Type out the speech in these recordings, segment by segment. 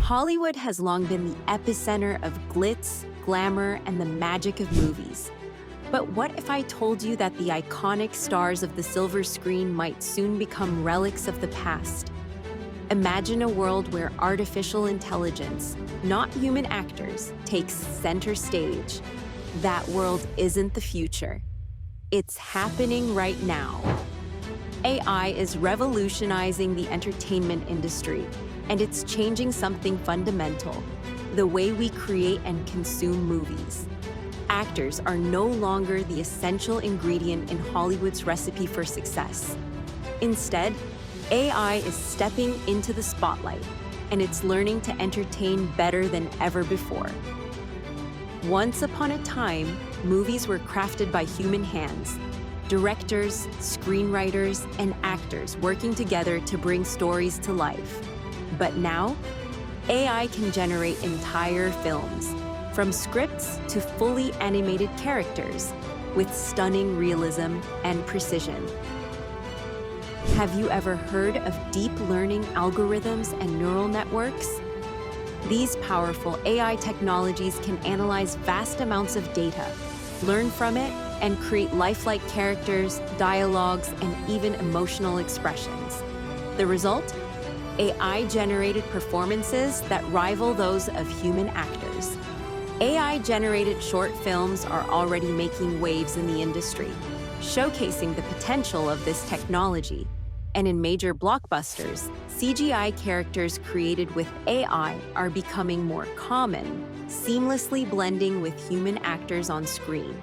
Hollywood has long been the epicenter of glitz, glamour, and the magic of movies. But what if I told you that the iconic stars of the silver screen might soon become relics of the past? Imagine a world where artificial intelligence, not human actors, takes center stage. That world isn't the future. It's happening right now. AI is revolutionizing the entertainment industry, and it's changing something fundamental: the way we create and consume movies. Actors are no longer the essential ingredient in Hollywood's recipe for success. Instead, AI is stepping into the spotlight, and it's learning to entertain better than ever before. Once upon a time, movies were crafted by human hands. Directors, screenwriters, and actors working together to bring stories to life. But now, AI can generate entire films, from scripts to fully animated characters, with stunning realism and precision. Have you ever heard of deep learning algorithms and neural networks? These powerful AI technologies can analyze vast amounts of data, learn from it, and create lifelike characters, dialogues, and even emotional expressions. The result? AI-generated performances that rival those of human actors. AI-generated short films are already making waves in the industry, showcasing the potential of this technology. And in major blockbusters, CGI characters created with AI are becoming more common, seamlessly blending with human actors on screen.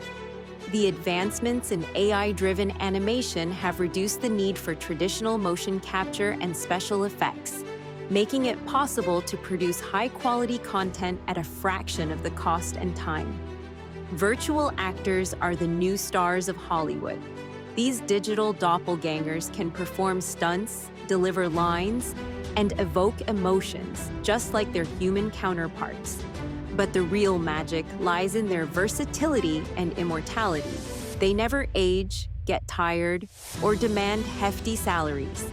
The advancements in AI-driven animation have reduced the need for traditional motion capture and special effects, making it possible to produce high-quality content at a fraction of the cost and time. Virtual actors are the new stars of Hollywood. These digital doppelgangers can perform stunts, deliver lines, and evoke emotions just like their human counterparts. But the real magic lies in their versatility and immortality. They never age, get tired, or demand hefty salaries.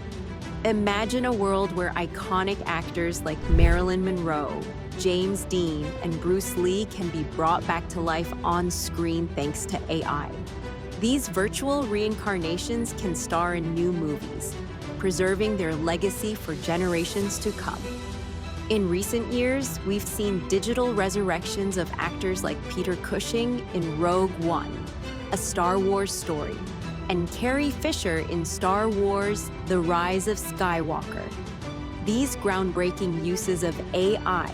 Imagine a world where iconic actors like Marilyn Monroe, James Dean, and Bruce Lee can be brought back to life on screen thanks to AI. These virtual reincarnations can star in new movies, preserving their legacy for generations to come. In recent years, we've seen digital resurrections of actors like Peter Cushing in Rogue One, a Star Wars story, and Carrie Fisher in Star Wars: The Rise of Skywalker. These groundbreaking uses of AI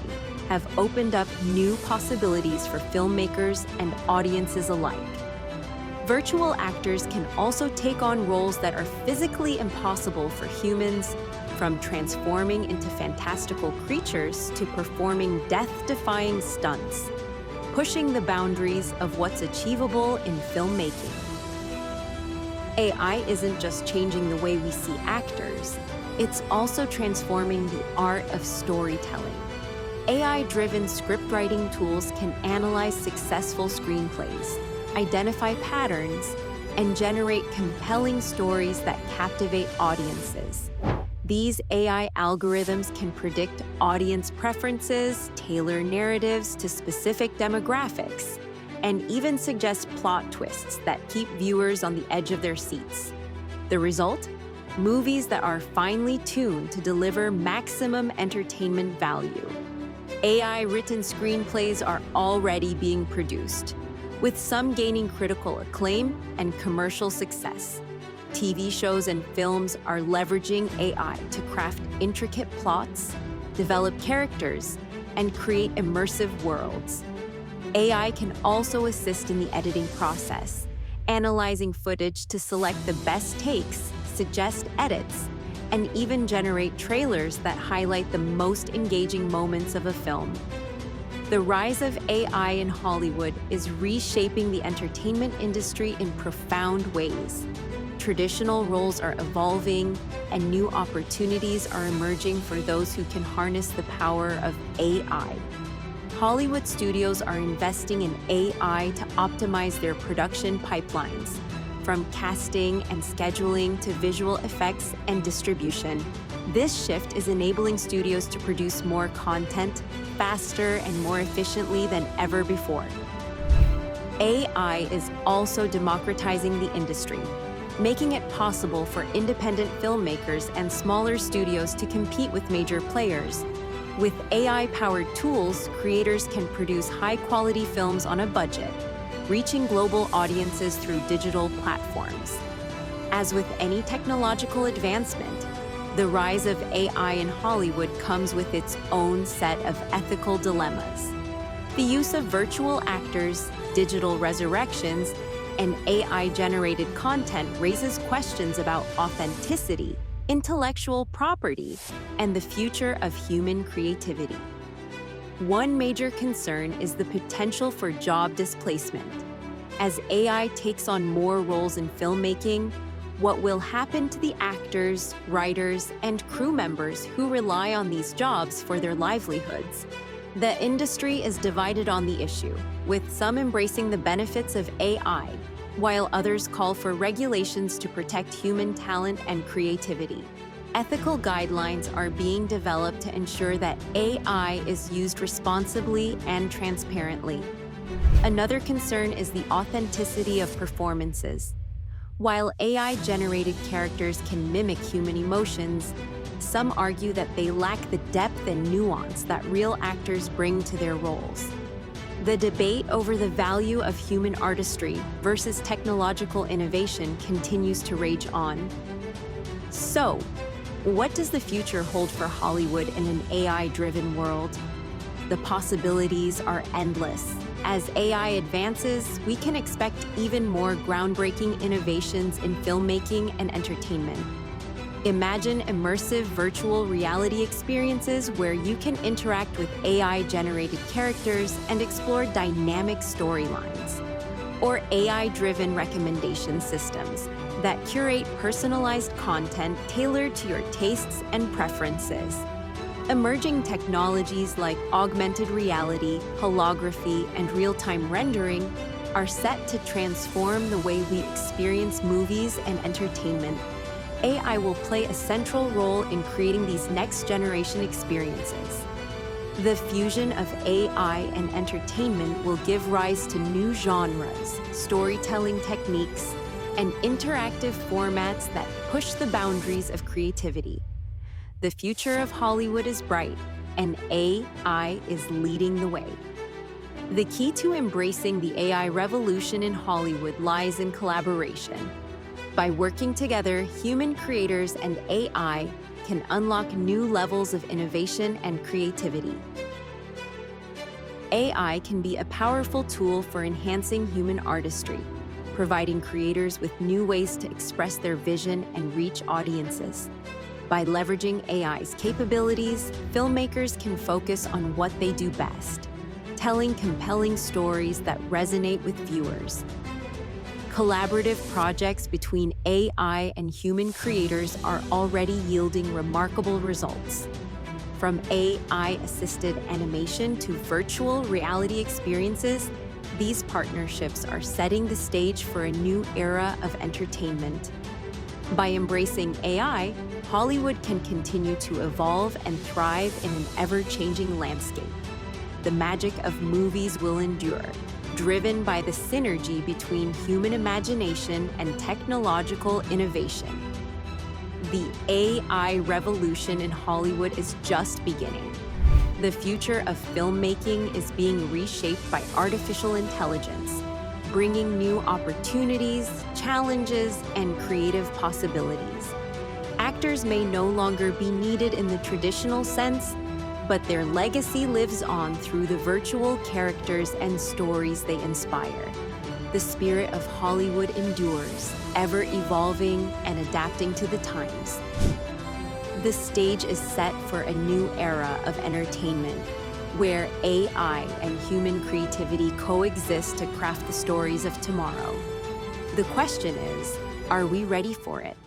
have opened up new possibilities for filmmakers and audiences alike. Virtual actors can also take on roles that are physically impossible for humans, from transforming into fantastical creatures to performing death-defying stunts, pushing the boundaries of what's achievable in filmmaking. AI isn't just changing the way we see actors, it's also transforming the art of storytelling. AI-driven scriptwriting tools can analyze successful screenplays, identify patterns, and generate compelling stories that captivate audiences. These AI algorithms can predict audience preferences, tailor narratives to specific demographics, and even suggest plot twists that keep viewers on the edge of their seats. The result? Movies that are finely tuned to deliver maximum entertainment value. AI-written screenplays are already being produced, with some gaining critical acclaim and commercial success. TV shows and films are leveraging AI to craft intricate plots, develop characters, and create immersive worlds. AI can also assist in the editing process, analyzing footage to select the best takes, suggest edits, and even generate trailers that highlight the most engaging moments of a film. The rise of AI in Hollywood is reshaping the entertainment industry in profound ways. Traditional roles are evolving, and new opportunities are emerging for those who can harness the power of AI. Hollywood studios are investing in AI to optimize their production pipelines, from casting and scheduling to visual effects and distribution. This shift is enabling studios to produce more content faster and more efficiently than ever before. AI is also democratizing the industry, making it possible for independent filmmakers and smaller studios to compete with major players. With AI-powered tools, creators can produce high-quality films on a budget, reaching global audiences through digital platforms. As with any technological advancement, the rise of AI in Hollywood comes with its own set of ethical dilemmas. The use of virtual actors, digital resurrections, and AI-generated content raises questions about authenticity, intellectual property, and the future of human creativity. One major concern is the potential for job displacement. As AI takes on more roles in filmmaking, what will happen to the actors, writers, and crew members who rely on these jobs for their livelihoods? The industry is divided on the issue, with some embracing the benefits of AI, while others call for regulations to protect human talent and creativity. Ethical guidelines are being developed to ensure that AI is used responsibly and transparently. Another concern is the authenticity of performances. While AI-generated characters can mimic human emotions, some argue that they lack the depth and nuance that real actors bring to their roles. The debate over the value of human artistry versus technological innovation continues to rage on. So, what does the future hold for Hollywood in an AI-driven world? The possibilities are endless. As AI advances, we can expect even more groundbreaking innovations in filmmaking and entertainment. Imagine immersive virtual reality experiences where you can interact with AI-generated characters and explore dynamic storylines. Or AI-driven recommendation systems that curate personalized content tailored to your tastes and preferences. Emerging technologies like augmented reality, holography, and real-time rendering are set to transform the way we experience movies and entertainment. AI will play a central role in creating these next-generation experiences. The fusion of AI and entertainment will give rise to new genres, storytelling techniques, and interactive formats that push the boundaries of creativity. The future of Hollywood is bright, and AI is leading the way. The key to embracing the AI revolution in Hollywood lies in collaboration. By working together, human creators and AI can unlock new levels of innovation and creativity. AI can be a powerful tool for enhancing human artistry, providing creators with new ways to express their vision and reach audiences. By leveraging AI's capabilities, filmmakers can focus on what they do best, telling compelling stories that resonate with viewers. Collaborative projects between AI and human creators are already yielding remarkable results. From AI-assisted animation to virtual reality experiences, these partnerships are setting the stage for a new era of entertainment. By embracing AI, Hollywood can continue to evolve and thrive in an ever-changing landscape. The magic of movies will endure, driven by the synergy between human imagination and technological innovation. The AI revolution in Hollywood is just beginning. The future of filmmaking is being reshaped by artificial intelligence, bringing new opportunities, challenges, and creative possibilities. Actors may no longer be needed in the traditional sense, but their legacy lives on through the virtual characters and stories they inspire. The spirit of Hollywood endures, ever evolving and adapting to the times. The stage is set for a new era of entertainment, where AI and human creativity coexist to craft the stories of tomorrow. The question is, are we ready for it?